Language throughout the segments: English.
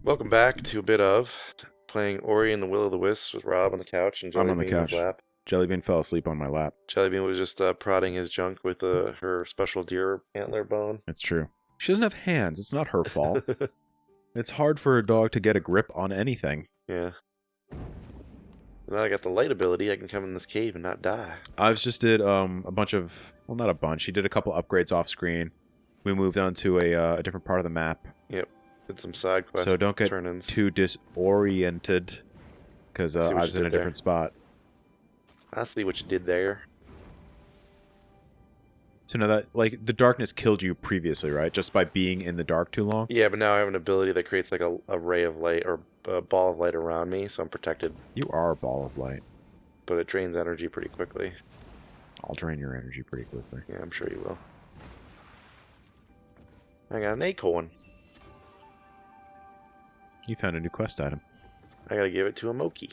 Welcome back to a bit of playing Ori and the Will of the Wisps with Rob on the couch and I'm on the Jellybean in his couch. lap. Jellybean fell asleep on my lap. Jellybean was just prodding his junk with her special deer antler bone. It's true. She doesn't have hands. It's not her fault. It's hard for a dog to get a grip on anything. Yeah. Now I got the light ability, I can come in this cave and not die. Ives just did a bunch of, well, not a bunch. He did a couple upgrades off screen. We moved on to a different part of the map. Yep. Did some side quests. So don't get turn-ins. too disoriented, because Ives in a different spot. I see what you did there. So now that, like, the darkness killed you previously, right? Just by being in the dark too long? Yeah, but now I have an ability that creates like a ray of light or a ball of light around me, so I'm protected. You are a ball of light. But it drains energy pretty quickly. I'll drain your energy pretty quickly. Yeah, I'm sure you will. I got an acorn. You found a new quest item. I gotta give it to a Moki.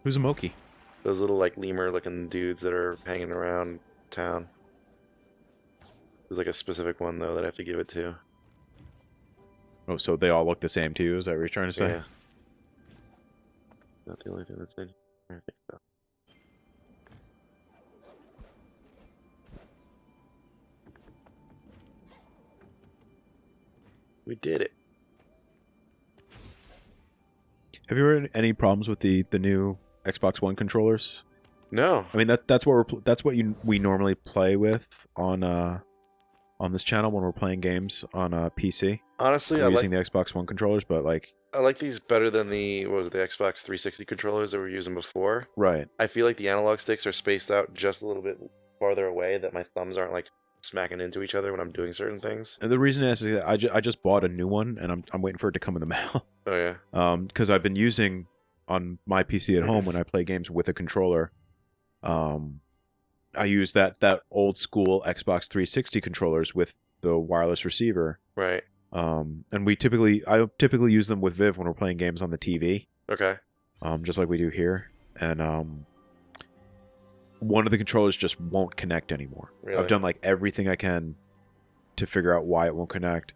Who's a Moki? Those little like lemur looking dudes that are hanging around town. There's like a specific one though that I have to give it to. Oh, so they all look the same to you? Is that what you're trying to say? Yeah. Not the only thing that's in here. I think so. We did it. Have you had any problems with the new Xbox One controllers? No. I mean that's what we normally play with on this channel when we're playing games on PC. Honestly, we're using the Xbox One controllers, but like I like these better than the the Xbox 360 controllers that we were using before. Right. I feel like the analog sticks are spaced out just a little bit farther away, that my thumbs aren't like smacking into each other when I'm doing certain things. And the reason is that I just bought a new one, and I'm waiting for it to come in the mail. Oh yeah. Because I've been using on my PC at home when I play games with a controller. I use that old school Xbox 360 controllers with the wireless receiver. Right. And I typically use them with Viv when we're playing games on the TV. Okay. Just like we do here. And one of the controllers just won't connect anymore. Really? I've done like everything I can to figure out why it won't connect.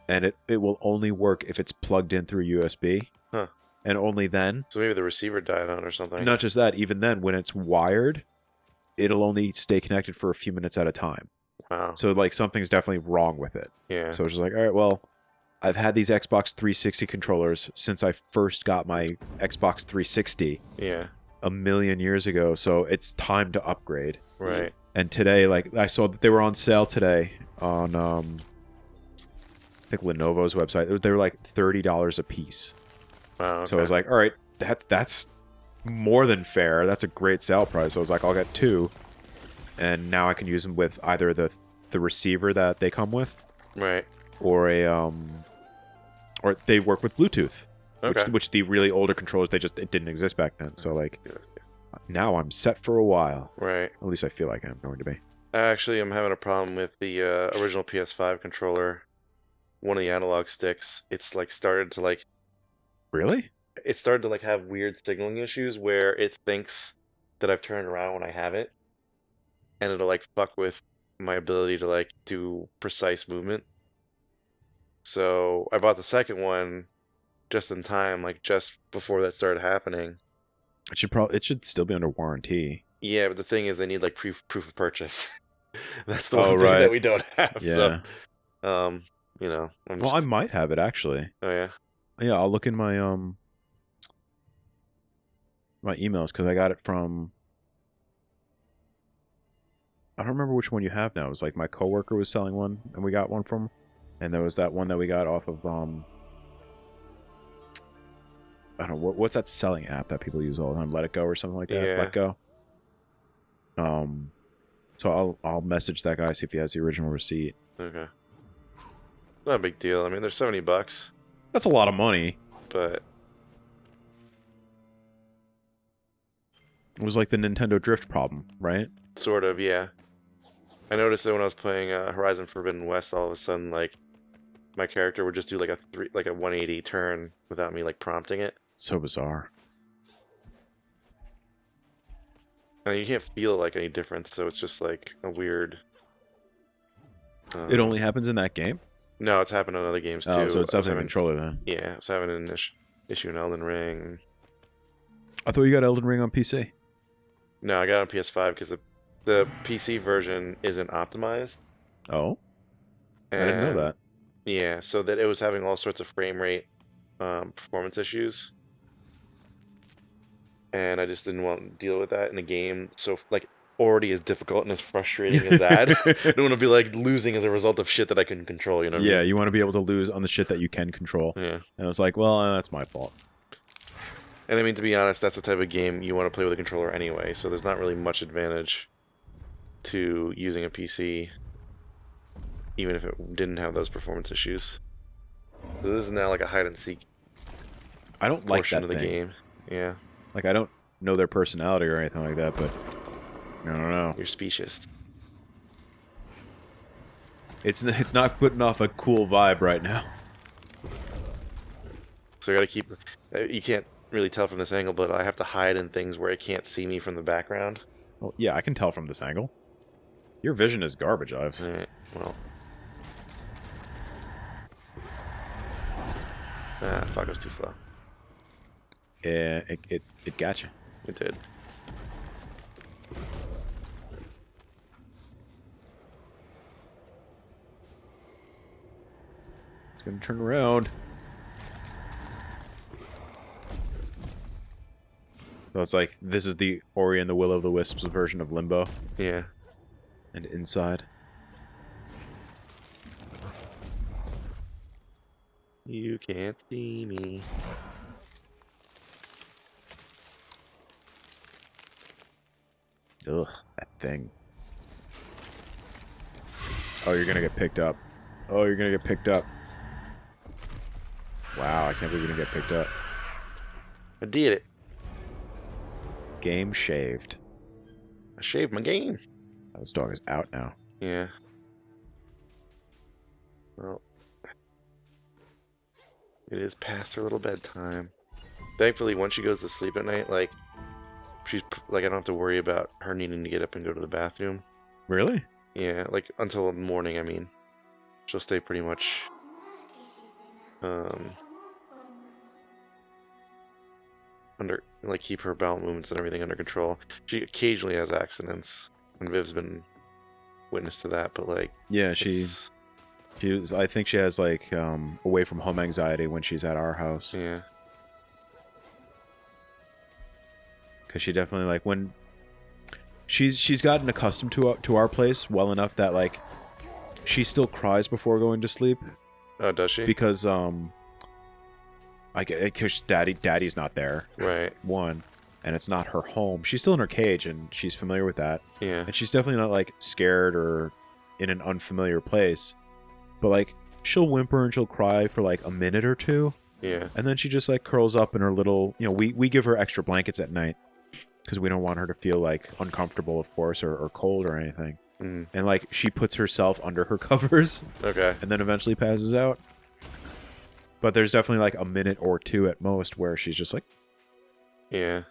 And it will only work if it's plugged in through USB. Huh. And only then. So maybe the receiver died on or something. Not just that, even then, when it's wired, it'll only stay connected for a few minutes at a time. Wow. So like something's definitely wrong with it. Yeah. So it's just like, all right, well, I've had these Xbox 360 controllers since I first got my Xbox 360. Yeah. A million years ago, so it's time to upgrade. Right. And today, like, I saw that they were on sale today on I think Lenovo's website. They were like $30 a piece. Wow. Okay. So I was like, all right, that's more than fair. That's a great sale price. So I was like, I'll get two, and now I can use them with either the receiver that they come with, right, or or they work with Bluetooth. Okay. Which the really older controllers, it didn't exist back then. So like, now I'm set for a while. Right. At least I feel like I'm going to be. Actually, I'm having a problem with the original PS5 controller. One of the analog sticks, it's like started to like. Really? It started to like have weird signaling issues where it thinks that I've turned around when I have it, and it'll like fuck with my ability to like do precise movement. So I bought the second one just in time, like just before that started happening. It should still be under warranty. Yeah, but the thing is, they need like proof of purchase. That's the one thing that we don't have. Yeah. So, you know. I might have it actually. Oh yeah. Yeah, I'll look in my my emails because I got it from. I don't remember which one you have now. It was like my coworker was selling one, and we got one from, and there was that one that we got off of I don't know what's that selling app that people use all the time, Let It Go or something like that. Yeah. Let Go. So I'll message that guy, see if he has the original receipt. Okay. Not a big deal. I mean, they're $70. That's a lot of money. But it was like the Nintendo Drift problem, right? sort of, yeah. I noticed that when I was playing Horizon Forbidden West, all of a sudden, like, my character would just do like a 180 turn without me like prompting it. So bizarre. And you can't feel like any difference, so it's just like a weird. It only happens in that game? No, it's happened on other games Oh, too. so it's I was definitely a having, controller then. yeah, I was having an issue in Elden Ring. I thought you got Elden Ring on PC. No, I got it on PS5 because the PC version isn't optimized, Oh, I didn't know and that. yeah, so that it was having all sorts of frame rate, performance issues, and I just didn't want to deal with that in a game. So like already as difficult and as frustrating as that, I don't want to be like losing as a result of shit that I couldn't control. You know what I Yeah, mean? you want to be able to lose on the shit that you can control. Yeah. And I was like, well, that's my fault. And I mean, to be honest, that's the type of game you want to play with a controller anyway. So there's not really much advantage to using a PC, even if it didn't have those performance issues. So this is now like a hide and seek I don't like portion that of the thing. game. Yeah, Like, I don't know their personality or anything like that, but I don't know. you're specious. It's not putting off a cool vibe right now. So I gotta keep. You can't really tell from this angle, but I have to hide in things where it can't see me from the background. Well, yeah, I can tell from this angle. Your vision is garbage, Ives. Alright, well. Ah, fuck, it was too slow. Yeah, it got you. It did. It's gonna turn around. So it's like, this is the Ori and the Will of the Wisps version of Limbo. Yeah. And Inside. You can't see me. Ugh, that thing. Oh, you're gonna get picked up. Oh, you're gonna get picked up. Wow, I can't believe you're gonna get picked up. I did it. Game shaved. I shaved my game. Oh, this dog is out now. Yeah. Well, it is past her little bedtime. Thankfully, once she goes to sleep at night, like, I don't have to worry about her needing to get up and go to the bathroom. Really? Yeah, like, until the morning, I mean. She'll stay pretty much, keep her bowel movements and everything under control. She occasionally has accidents, and Viv's been witness to that, but, like, Yeah, it's- I think she has, like, away from home anxiety when she's at our house. yeah. Because she definitely, like, when she's gotten accustomed to our place well enough that, like, she still cries before going to sleep. Oh, does she? Because because daddy's not there. Right. One, and it's not her home. She's still in her cage, and she's familiar with that. Yeah. And she's definitely not, like, scared or in an unfamiliar place. But, like, she'll whimper and she'll cry for, like, a minute or two. Yeah. And then she just, like, curls up in her little... You know, we give her extra blankets at night. Because we don't want her to feel, like, uncomfortable, of course, or cold or anything. Mm. And, like, she puts herself under her covers. Okay. And then eventually passes out. But there's definitely, like, a minute or two at most where she's just like... Yeah.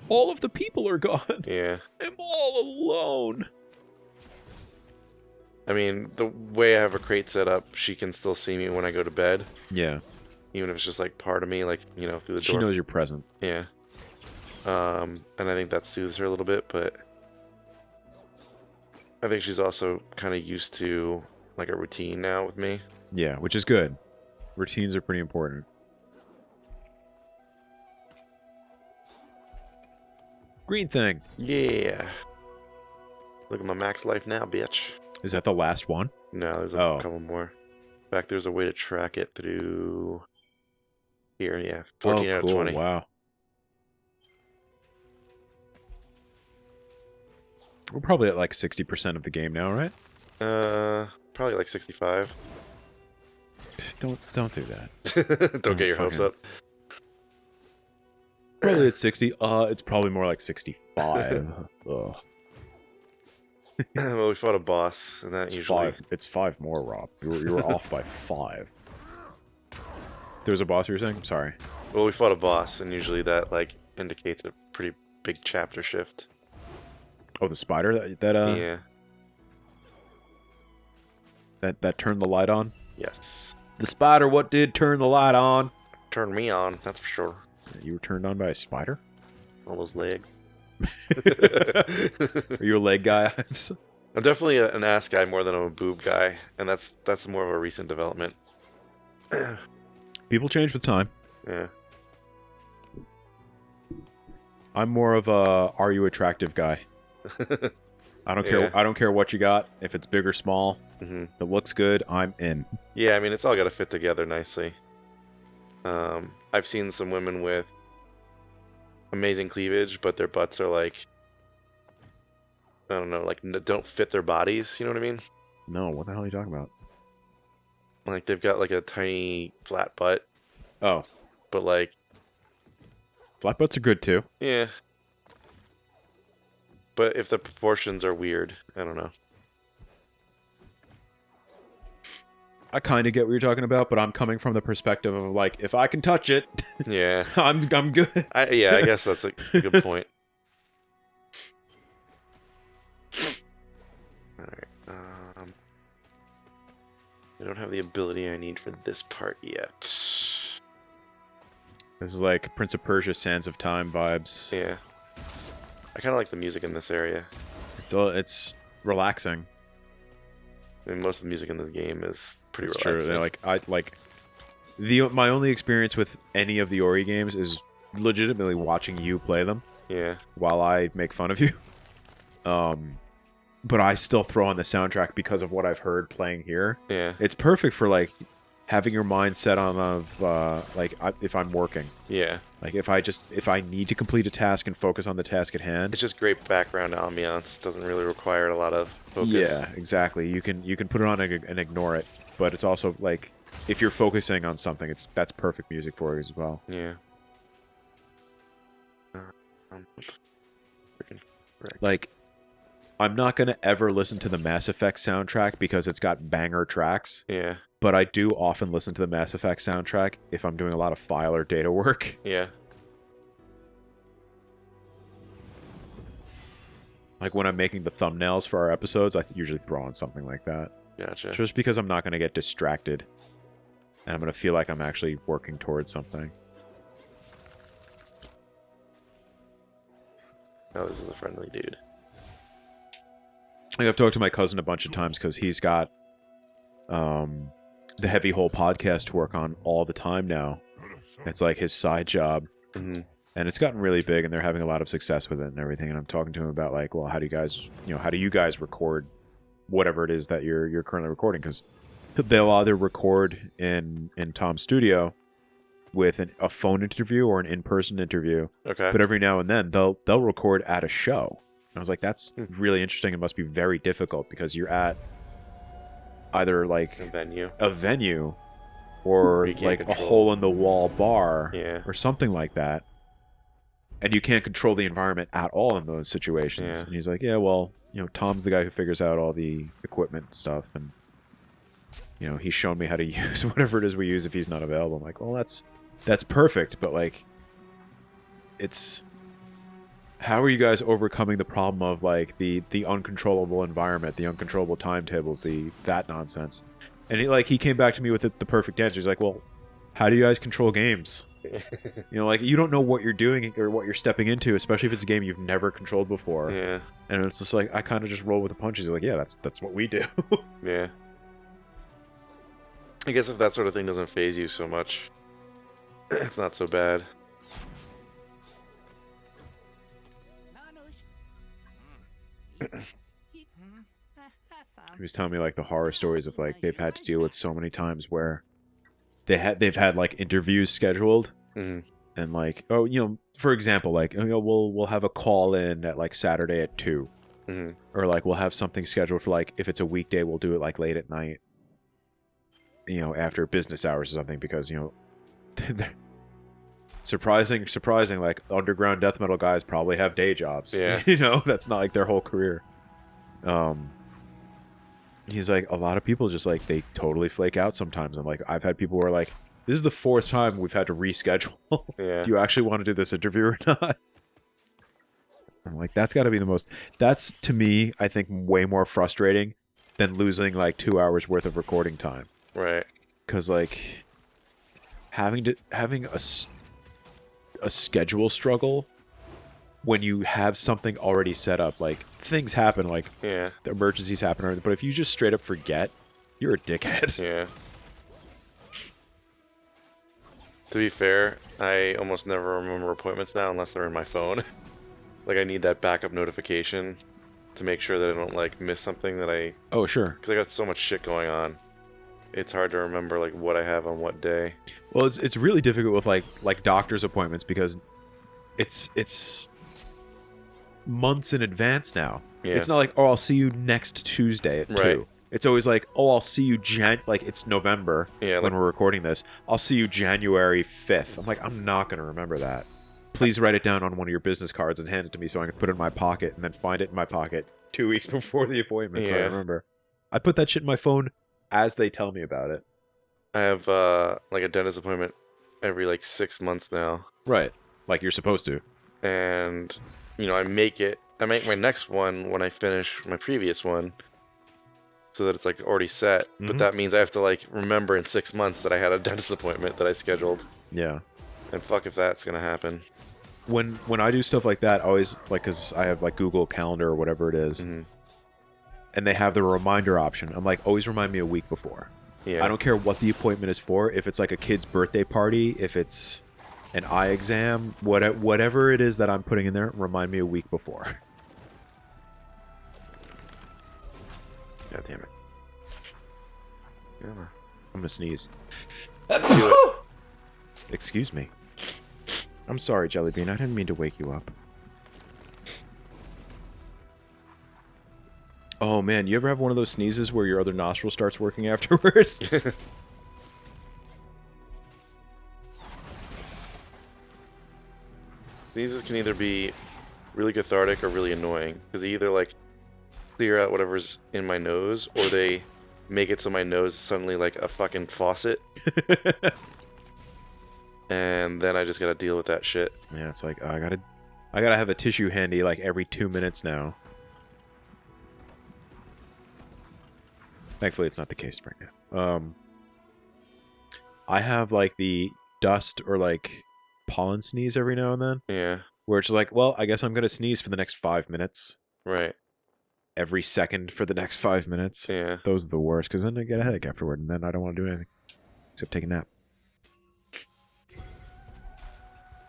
All of the people are gone. Yeah. I'm all alone. I mean, the way I have a crate set up, she can still see me when I go to bed. Yeah. Even if it's just, like, part of me, like, you know, through the door. She knows you're present. Yeah. And I think that soothes her a little bit, but I think she's also kind of used to, like, a routine now with me. Yeah, which is good. Routines are pretty important. Green thing. Yeah. Look at my max life now, bitch. Is that the last one? No, there's a Oh. couple more. In fact, there's a way to track it through here, yeah. 14 out of 20. Wow. We're probably at like 60% of the game now, right? Probably like 65. Don't do that. Don't get your hopes up. Probably at 60. It's probably more like 65. Ugh. Well, we fought a boss, and that It's usually... five. It's 5 more, Rob. You were off by 5. There was a boss you were saying? Sorry. Well, we fought a boss, and usually that, like, indicates a pretty big chapter shift. Oh, the spider that Yeah. that turned the light on? Yes. The spider, what did turn the light on? Turn me on, that's for sure. You were turned on by a spider? All those legs. Are you a leg guy, Ives? I'm definitely an ass guy more than I'm a boob guy, and that's more of a recent development. People change with time. Yeah. I'm more of a are you attractive guy. I don't care. Yeah. I don't care what you got. If it's big or small, Mm-hmm. if it looks good, I'm in. Yeah, I mean, it's all got to fit together nicely. I've seen some women with amazing cleavage, but their butts are like, I don't know, like don't fit their bodies. You know what I mean? No, what the hell are you talking about? Like they've got like a tiny flat butt, Oh, but like, flat butts are good too. yeah. But if the proportions are weird, I don't know. I kind of get what you're talking about, but I'm coming from the perspective of like, if I can touch it, Yeah. I'm good. Yeah, I guess that's a good point. Alright. I don't have the ability I need for this part yet. This is like Prince of Persia: Sands of Time vibes. Yeah. I kind of like the music in this area. It's relaxing. I mean, most of the music in this game is pretty It's relaxing. true. My only experience with any of the Ori games is legitimately watching you play them Yeah. while I make fun of you. But I still throw on the soundtrack because of what I've heard playing here. Yeah. It's perfect for like having your mind set on if I'm working. Yeah. Like if I need to complete a task and focus on the task at hand. It's just great background ambiance. Doesn't really require a lot of focus. Yeah, exactly. You can put it on and ignore it, but it's also like if you're focusing on something, that's perfect music for it as well. Yeah. Freaking wreck. Like, I'm not gonna ever listen to the Mass Effect soundtrack because it's got banger tracks, Yeah. but I do often listen to the Mass Effect soundtrack if I'm doing a lot of file or data work. Yeah. Like when I'm making the thumbnails for our episodes, I usually throw on something like that. Gotcha. Just because I'm not gonna get distracted, and I'm gonna feel like I'm actually working towards something. Oh, this is a friendly dude. Like I've talked to my cousin a bunch of times because he's got the Heavy Hole podcast to work on all the time now. It's like his side job, Mm-hmm. and it's gotten really big, and they're having a lot of success with it and everything. And I'm talking to him about like, well, how do you guys record whatever it is that you're currently recording? Because they'll either record in Tom's studio with a phone interview or an in-person interview, Okay. but every now and then they'll record at a show. And I was like, that's really interesting. It must be very difficult because you're at either like A venue. or You can't like a control. hole-in-the-wall bar Yeah. or something like that. And you can't control the environment at all in those situations. Yeah. And he's like, yeah, well, Tom's the guy who figures out all the equipment and stuff. And, he's shown me how to use whatever it is we use if he's not available. I'm like, well, that's perfect. But like, how are you guys overcoming the problem of like the uncontrollable environment, the uncontrollable timetables, that nonsense? And he came back to me with the perfect answer. He's like, well, how do you guys control games? Like you don't know what you're doing or what you're stepping into, especially if it's a game you've never controlled before. Yeah. And it's just like I kind of just roll with the punches. He's like, yeah, that's what we do. Yeah. I guess if that sort of thing doesn't phase you so much, it's not so bad. He was telling me like the horror stories of like they've had to deal with so many times where they've had like interviews scheduled. Mm-hmm. And like, for example, like, we'll have a call in at like Saturday at 2. Mm-hmm. Or like we'll have something scheduled for like, if it's a weekday, we'll do it like late at night, after business hours or something, because, surprising, like underground death metal guys probably have day jobs. Yeah. That's not like their whole career. He's like, a lot of people just like, they totally flake out sometimes. And like, I've had people who are like, this is the 4th time we've had to reschedule. Yeah. Do you actually want to do this interview or not? I'm like, that's got to be that's to me, I think, way more frustrating than losing like 2 hours worth of recording time. Right. because like having a schedule struggle when you have something already set up, like things happen, like Yeah. the emergencies happen, or anything, but if you just straight up forget, you're a dickhead. Yeah. To be fair, I almost never remember appointments now unless they're in my phone. Like, I need that backup notification to make sure that I don't, like, miss something that I... Oh, sure. Because I got so much shit going on. It's hard to remember, like, what I have on what day. Well, it's really difficult with, like doctor's appointments because it's months in advance now. Yeah. It's not like, oh, I'll see you next Tuesday at 2. Right. It's always like, oh, I'll see you like it's November Yeah, when like, we're recording this. I'll see you January 5th. I'm like, I'm not going to remember that. Please write it down on one of your business cards and hand it to me so I can put it in my pocket and then find it in my pocket 2 weeks before the appointment so I Yeah. remember. I put that shit in my phone as they tell me about it. I have, like, a dentist appointment every, like, 6 months now. Right. Like you're supposed to. And, you know, I make my next one when I finish my previous one. So that it's, like, already set. Mhm. But that means I have to, like, remember in 6 months that I had a dentist appointment that I scheduled. Yeah. And fuck if that's gonna happen. When I do stuff like that, I always, like, because I have, like, Google Calendar or whatever it is, Mm-hmm. and they have the reminder option. I'm like, always remind me a week before. Yeah. I don't care what the appointment is for. If it's, like, a kid's birthday party, if it's an eye exam, whatever it is that I'm putting in there, remind me a week before. God damn it. Yeah. I'm gonna sneeze. Do it. Excuse me. I'm sorry, Jellybean. I didn't mean to wake you up. Oh, man. You ever have one of those sneezes where your other nostril starts working afterward? Sneezes can either be really cathartic or really annoying. Because they either, like, clear out whatever's in my nose, or they make it so my nose is suddenly like a fucking faucet. And then I just gotta deal with that shit. Yeah, it's like, I gotta have a tissue handy like every 2 minutes now. Thankfully, it's not the case right now. I have like the dust or like pollen sneeze every now and then, Yeah, where it's like, well, I guess I'm gonna sneeze for the next 5 minutes. right. Every second for the next 5 minutes. Yeah. Those are the worst, because then I get a headache afterward, and then I don't want to do anything except take a nap.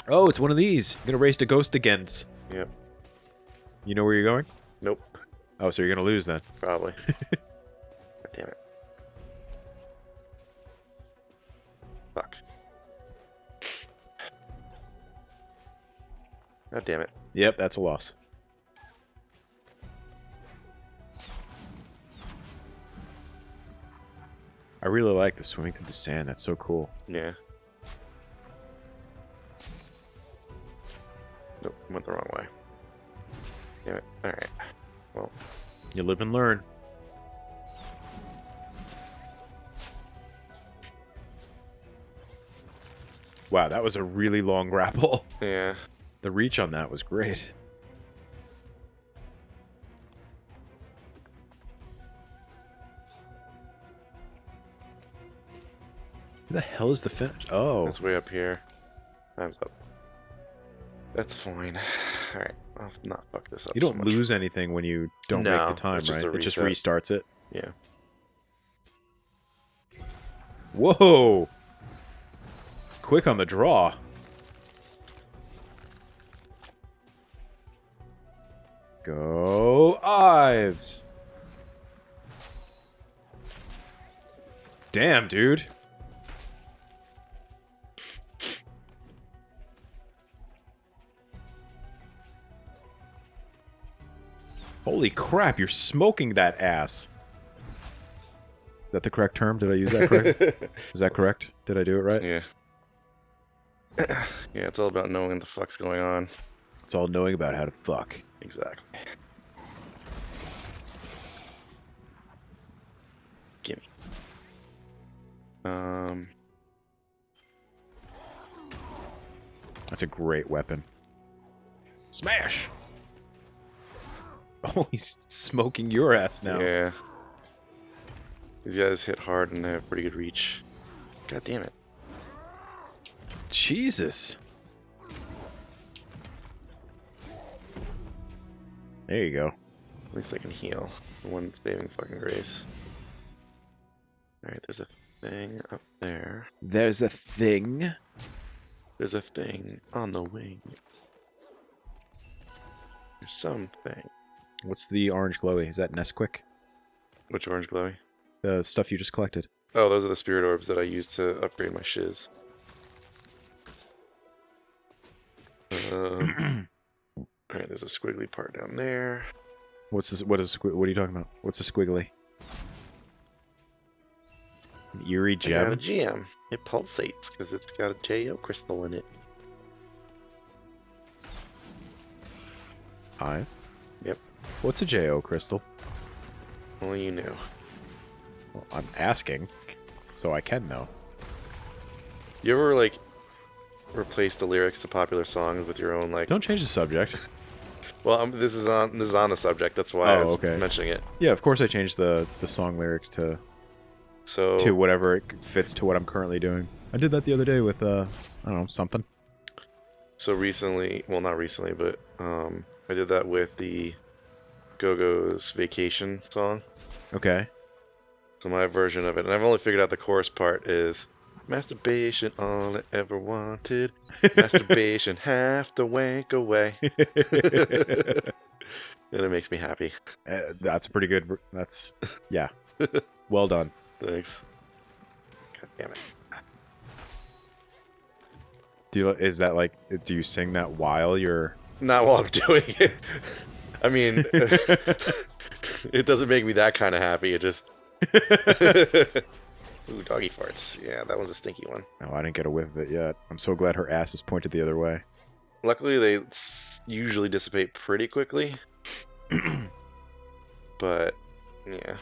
Oh, it's one of these. I'm gonna race to Ghost against. Yep. You know where you're going? Nope. Oh, so you're gonna lose then. Probably. God damn it. Fuck. God damn it. Yep, that's a loss. I really like the swimming through the sand. That's so cool. Yeah. Nope, went the wrong way. Damn it. Alright. Well, You live and learn. Wow, that was a really long grapple. yeah. The reach on that was great. Who the hell is the finish? Oh. That's way up here. Time's up. That's fine. Alright, I'll not fuck this up You so don't much. lose anything when you don't make No, the time, it's just right? a It just reset. restarts it. Yeah. Whoa! Quick on the draw. Go Ives! Damn, dude. Holy crap, you're smoking that ass. Is that the correct term? Did I use that correct? Is that correct? Did I do it right? Yeah. Yeah, it's all about knowing what the fuck's going on. It's all knowing about how to fuck. Exactly. Gimme. That's a great weapon. Smash! Oh, he's smoking your ass now. Yeah. These guys hit hard and they have pretty good reach. God damn it. Jesus. There you go. At least I can heal. One saving fucking grace. Alright, there's a thing up there. There's a thing. There's a thing on the wing. There's something. What's the orange glowy? Is that Nesquik? Which orange glowy? The stuff you just collected. Oh, those are the spirit orbs that I use to upgrade my shiz. Alright, there's a squiggly part down there. What's this? What are you talking about? What's a squiggly? An eerie I got a gem? gem. It pulsates because it's got a JO crystal in it. Ives? Yep. What's a JO crystal? Only you knew. Well, I'm asking, so I can know. You ever, like, replace the lyrics to popular songs with your own, like... Don't change the subject. Well, this is on the subject. That's why I was mentioning it. Yeah, of course I changed the song lyrics to whatever it fits to what I'm currently doing. I did that the other day with I don't know, something. So recently, well, not recently, but I did that with the Go-Go's Vacation song. Okay. So my version of it, and I've only figured out the chorus part, is masturbation all I ever wanted. Masturbation have to wank away. And it makes me happy. That's pretty good. That's, yeah. Well done. Thanks. God damn it. Is that like, do you sing that while you're... Not while I'm doing it. I mean, it doesn't make me that kind of happy. It just... Ooh, doggy farts. Yeah, that one's a stinky one. Oh, I didn't get a whiff of it yet. I'm so glad her ass is pointed the other way. Luckily, they usually dissipate pretty quickly. But, yeah.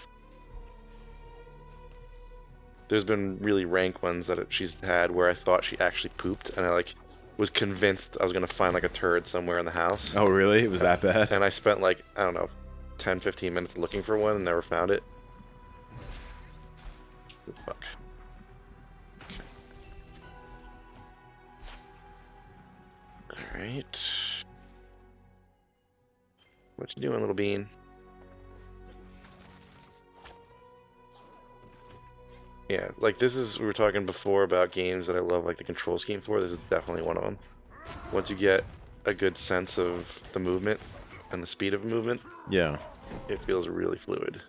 There's been really rank ones that she's had where I thought she actually pooped, and I, like, was convinced I was going to find, like, a turd somewhere in the house. Oh, really? It was that bad? And I spent, like, I don't know, 10, 15 minutes looking for one and never found it. Oh, fuck. Alright. What you doing, little bean? Yeah, like this is, we were talking before about games that I love like the control scheme for. This is definitely one of them. Once you get a good sense of the movement and the speed of movement, yeah, it feels really fluid.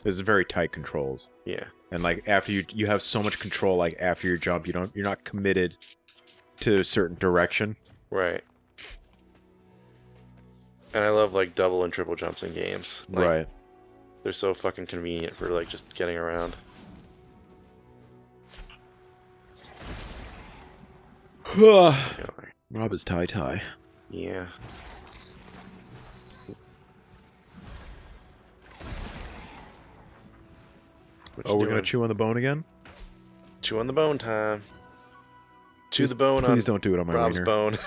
It's very tight controls. Yeah. And like after you have so much control, like after your jump, you're not committed to a certain direction. Right. And I love like double and triple jumps in games. Like, right. They're so fucking convenient for like just getting around. Rob is tie. Yeah. Oh, we're gonna chew on the bone again? Chew on the bone time. Chew Please, the bone on. Please don't do it on my Rob's wiener. bone.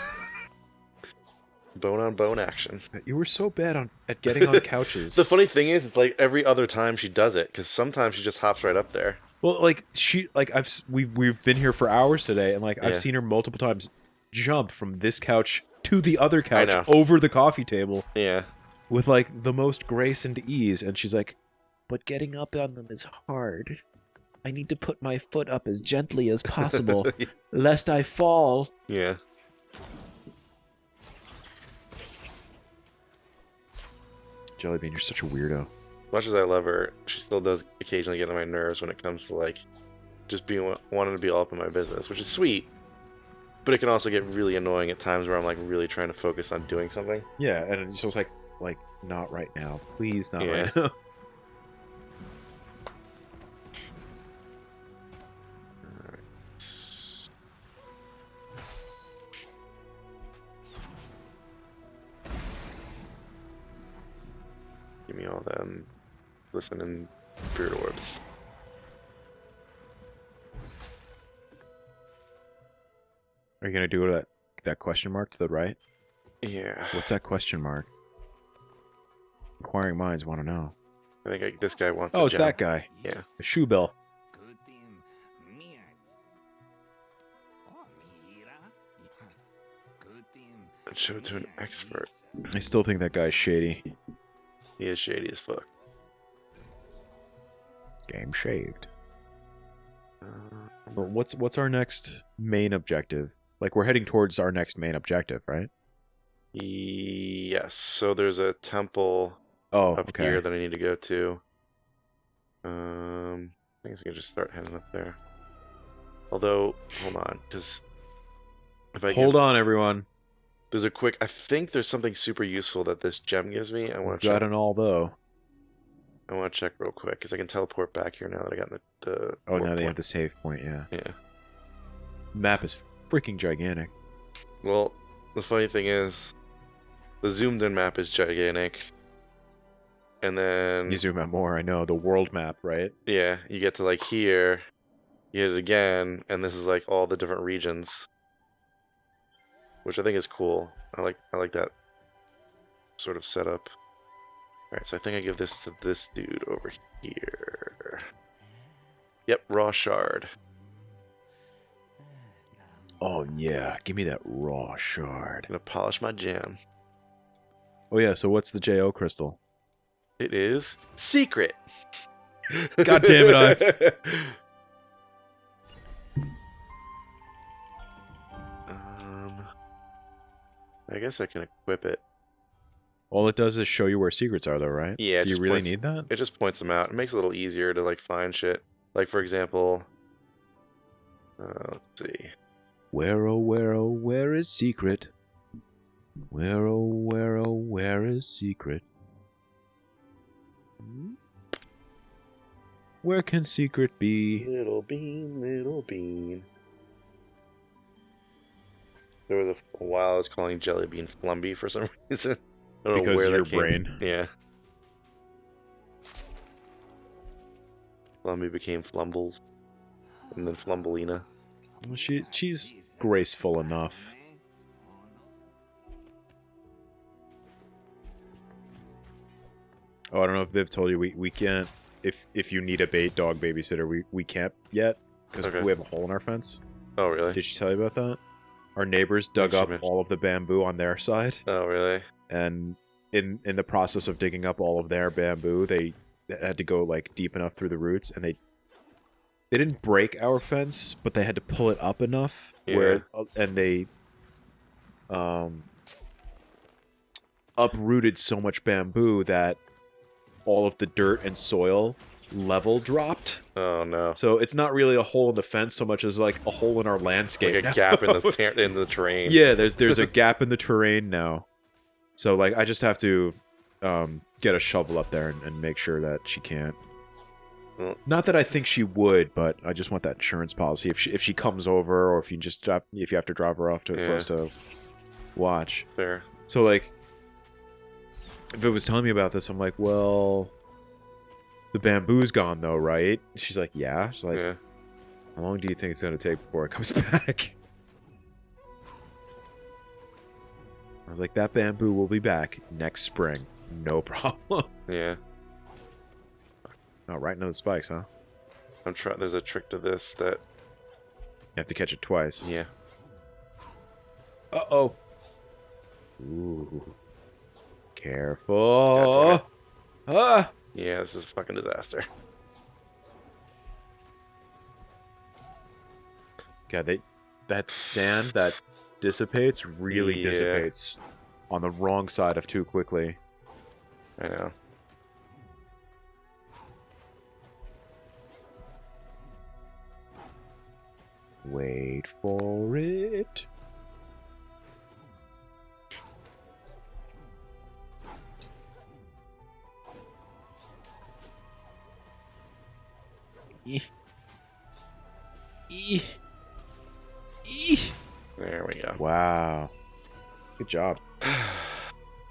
Bone on bone action. You were so bad at getting on couches. The funny thing is, it's like every other time she does it, because sometimes she just hops right up there. Well, like we've been here for hours today, and like I've Yeah. seen her multiple times jump from this couch to the other couch know. over the coffee table Yeah. with like the most grace and ease, and she's like, "But getting up on them is hard. I need to put my foot up as gently as possible, lest I fall." Yeah. Jellybean, you're such a weirdo. Much as I love her, she still does occasionally get on my nerves when it comes to like just wanting to be all up in my business, which is sweet. But it can also get really annoying at times where I'm like really trying to focus on doing something. Yeah, and it's just like not right now, please, not right Yeah. now. Give me all them listening spirit orbs. Are you gonna do that question mark to the right? Yeah. What's that question mark? Inquiring minds want to know. I think this guy wants. Oh, it's that guy. Yeah. The shoe bill. Show it to an expert. I still think that guy's shady. He is shady as fuck. Game shaved. But what's our next main objective? Like, we're heading towards our next main objective, right? Yes. So there's a temple up okay. here that I need to go to. I guess I can just start heading up there. Although, hold on, because if I hold on, everyone. There's a quick. I think there's something super useful that this gem gives me. I want to check. Got an all though. I want to check real quick because I can teleport back here now that I got the. Oh, now they have the save point. Yeah. Yeah. Map is freaking gigantic. Well, the funny thing is, the zoomed-in map is gigantic, and then you zoom out more. I know the world map, right? Yeah, you get to like here, you hit it again, and this is like all the different regions, which I think is cool. I like that sort of setup. All right, so I think I give this to this dude over here. Yep, raw shard. Oh yeah, give me that raw shard. I'm gonna polish my gem. Oh yeah, so what's the JO crystal? It is secret. God damn it, Ives. I guess I can equip it. All it does is show you where secrets are, though, right? Yeah. Do you really need that? It just points them out. It makes it a little easier to like find shit. Like for example, let's see. Where oh where is secret? Where oh where is secret? Where can secret be? Little bean, little bean. There was a while I was calling jelly bean Flumby for some reason. I don't know Because where your that came. brain. Yeah. Flumby became Flumbles, and then Flumbelina. Well, she's graceful enough. Oh, I don't know if Viv told you we can't. If you need a dog babysitter, we can't yet because we have a hole in our fence. Oh really? Did she tell you about that? Our neighbors dug up all of the bamboo on their side. Oh really? And in the process of digging up all of their bamboo, they had to go like deep enough through the roots, and they didn't break our fence, but they had to pull it up enough where and they uprooted so much bamboo that all of the dirt and soil level dropped. Oh no! So it's not really a hole in the fence so much as like a hole in our landscape. Like a gap in the terrain. Yeah, there's a gap in the terrain now. So like I just have to get a shovel up there and make sure that she can't. Well, not that I think she would, but I just want that insurance policy. If she comes over, or if you have to drop her off for us to watch. Fair. So like, if it was telling me about this, I'm like, well, the bamboo's gone though, right? She's like, yeah. She's like, how long do you think it's gonna take before it comes back? I was like, that bamboo will be back next spring, no problem. Yeah. Oh, right into the spikes, huh? I'm trying. There's a trick to this that you have to catch it twice. Yeah. Uh-oh. Ooh. Careful. Ah! Yeah, this is a fucking disaster. God, that sand that dissipates really dissipates on the wrong side of too quickly. I know. Wait for it. There we go. Wow. Good job.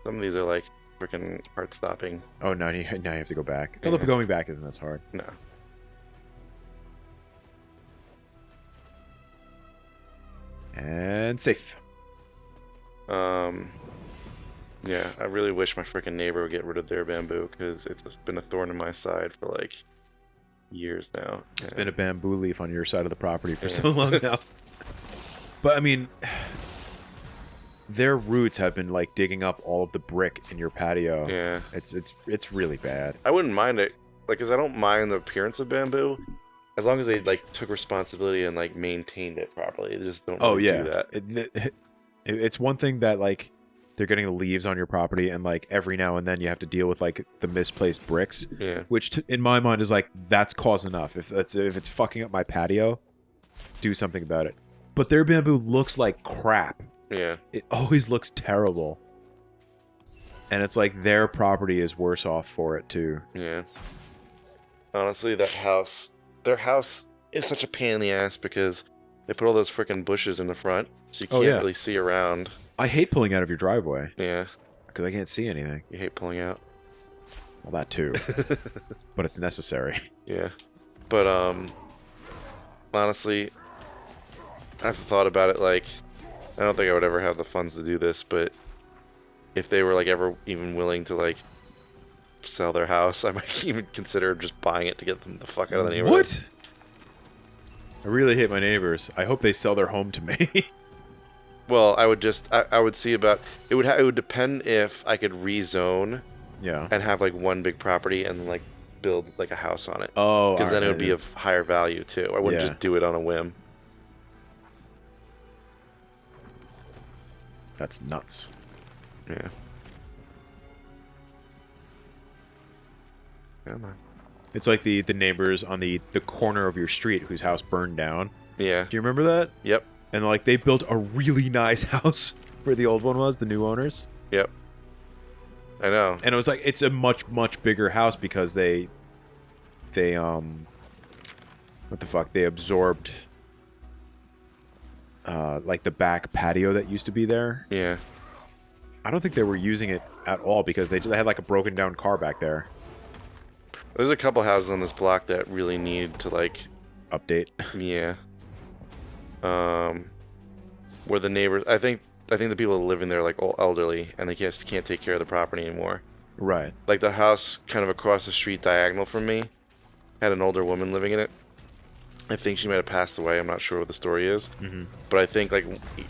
Some of these are like freaking heart-stopping. Oh, now you have to go back. Although going back isn't as hard. No. And safe. Yeah, I really wish my freaking neighbor would get rid of their bamboo, because it's been a thorn in my side for like years now. It's been a bamboo leaf on your side of the property for so long now. But I mean, their roots have been like digging up all of the brick in your patio. Yeah. It's really bad. I wouldn't mind it, like, because I don't mind the appearance of bamboo, as long as they like took responsibility and like maintained it properly. They just don't really do that. It's one thing that like they're getting the leaves on your property, and like every now and then you have to deal with like the misplaced bricks. Yeah. Which in my mind is like, that's cause enough. If it's fucking up my patio, do something about it. But their bamboo looks like crap. Yeah. It always looks terrible. And it's like their property is worse off for it too. Yeah. Honestly, their house is such a pain in the ass because they put all those freaking bushes in the front, so you can't really see around. I hate pulling out of your driveway. Yeah. Because I can't see anything. You hate pulling out. Well, that too. But it's necessary. Yeah. But, honestly, I've thought about it, like, I don't think I would ever have the funds to do this, but if they were, like, ever even willing to, like, sell their house, I might even consider just buying it to get them the fuck out of the neighborhood. What? I really hate my neighbors. I hope they sell their home to me. Well, I would see about, it would depend if I could rezone and have, like, one big property and, like, build, like, a house on it. Oh, because then it would be of higher value, too. I wouldn't just do it on a whim. That's nuts. Yeah. Come on. It's like the neighbors on the corner of your street whose house burned down. Yeah. Do you remember that? Yep. And like they built a really nice house where the old one was, the new owners. Yep. I know. And it was like it's a much bigger house because they what the fuck? They absorbed like the back patio that used to be there. Yeah. I don't think they were using it at all because they had like a broken down car back there. There's a couple houses on this block that really need to like update. Yeah. Where the neighbors, I think the people living there are like all elderly and they just can't take care of the property anymore. Right. Like the house kind of across the street diagonal from me had an older woman living in it. I think she might have passed away. I'm not sure what the story is. Mm-hmm. But I think like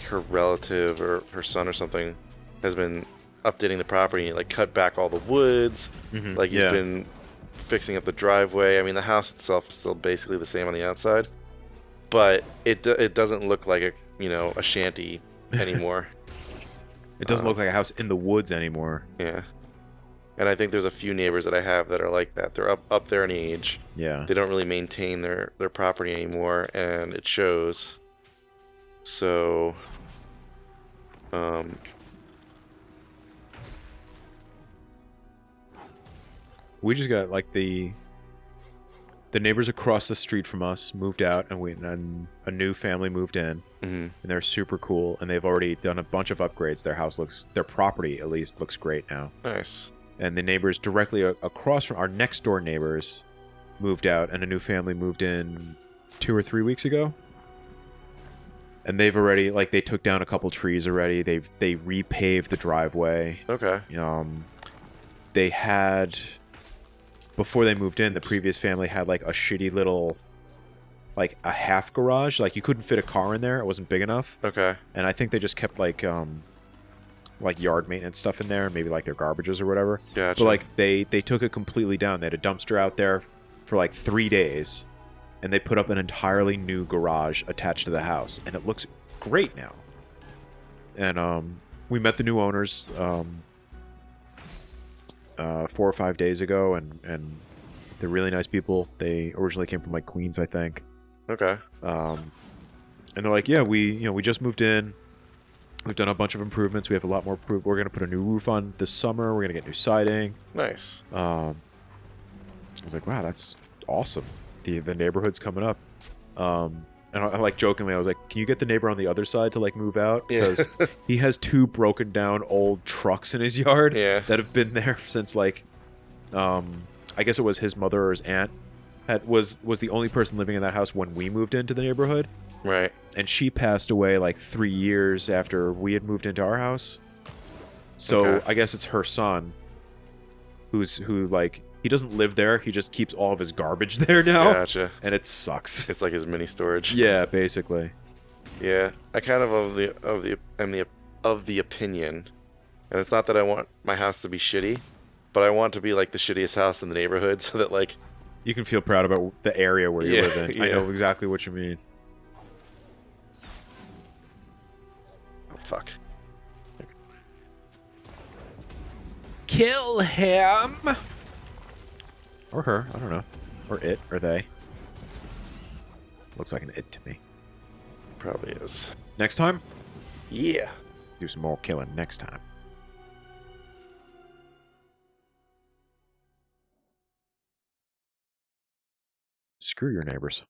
her relative or her son or something has been updating the property, like cut back all the woods. Mm-hmm. Like he's been fixing up the driveway. I mean, the house itself is still basically the same on the outside, but it doesn't look like a shanty anymore. It doesn't look like a house in the woods anymore. Yeah. And I think there's a few neighbors that I have that are like that. They're up there in age. Yeah. They don't really maintain their property anymore, and it shows. So, we just got like the neighbors across the street from us moved out, and a new family moved in, and they're super cool, and they've already done a bunch of upgrades. Their property at least looks great now. Nice. And the neighbors directly across from our next door neighbors moved out, and a new family moved in 2 or 3 weeks ago. And they've already they took down a couple trees already. They repaved the driveway. Okay. They had, before they moved in, the previous family had like a shitty little, like a half garage. Like you couldn't fit a car in there. It wasn't big enough. Okay. And I think they just kept like yard maintenance stuff in there, maybe like their garbages or whatever. Gotcha. But like they took it completely down. They had a dumpster out there for like 3 days, and they put up an entirely new garage attached to the house, and it looks great now. And we met the new owners 4 or 5 days ago, and they're really nice people. They originally came from like Queens, I think. Okay. And they're like, yeah, we just moved in. We've done a bunch of improvements. We have a lot more. We're going to put a new roof on this summer. We're going to get new siding. Nice. I was like, wow, that's awesome. The neighborhood's coming up. And I like jokingly, I was like, can you get the neighbor on the other side to like move out? Because he has 2 broken down old trucks in his yard that have been there since like, I guess it was his mother or his aunt was the only person living in that house when we moved into the neighborhood. Right. And she passed away like 3 years after we had moved into our house. So I guess it's her son who like, he doesn't live there. He just keeps all of his garbage there now. Gotcha. And it sucks. It's like his mini storage. Yeah, basically. Yeah, I kind of am of the opinion, and it's not that I want my house to be shitty, but I want to be like the shittiest house in the neighborhood, so that like You can feel proud about the area where you Yeah, live in. I yeah. know exactly what you mean. oh fuck. Kill him! Or her, I don't know. Or it, or they. Looks like an it to me. Probably is. Next time, Yeah. do some more killing next time. Screw your neighbors.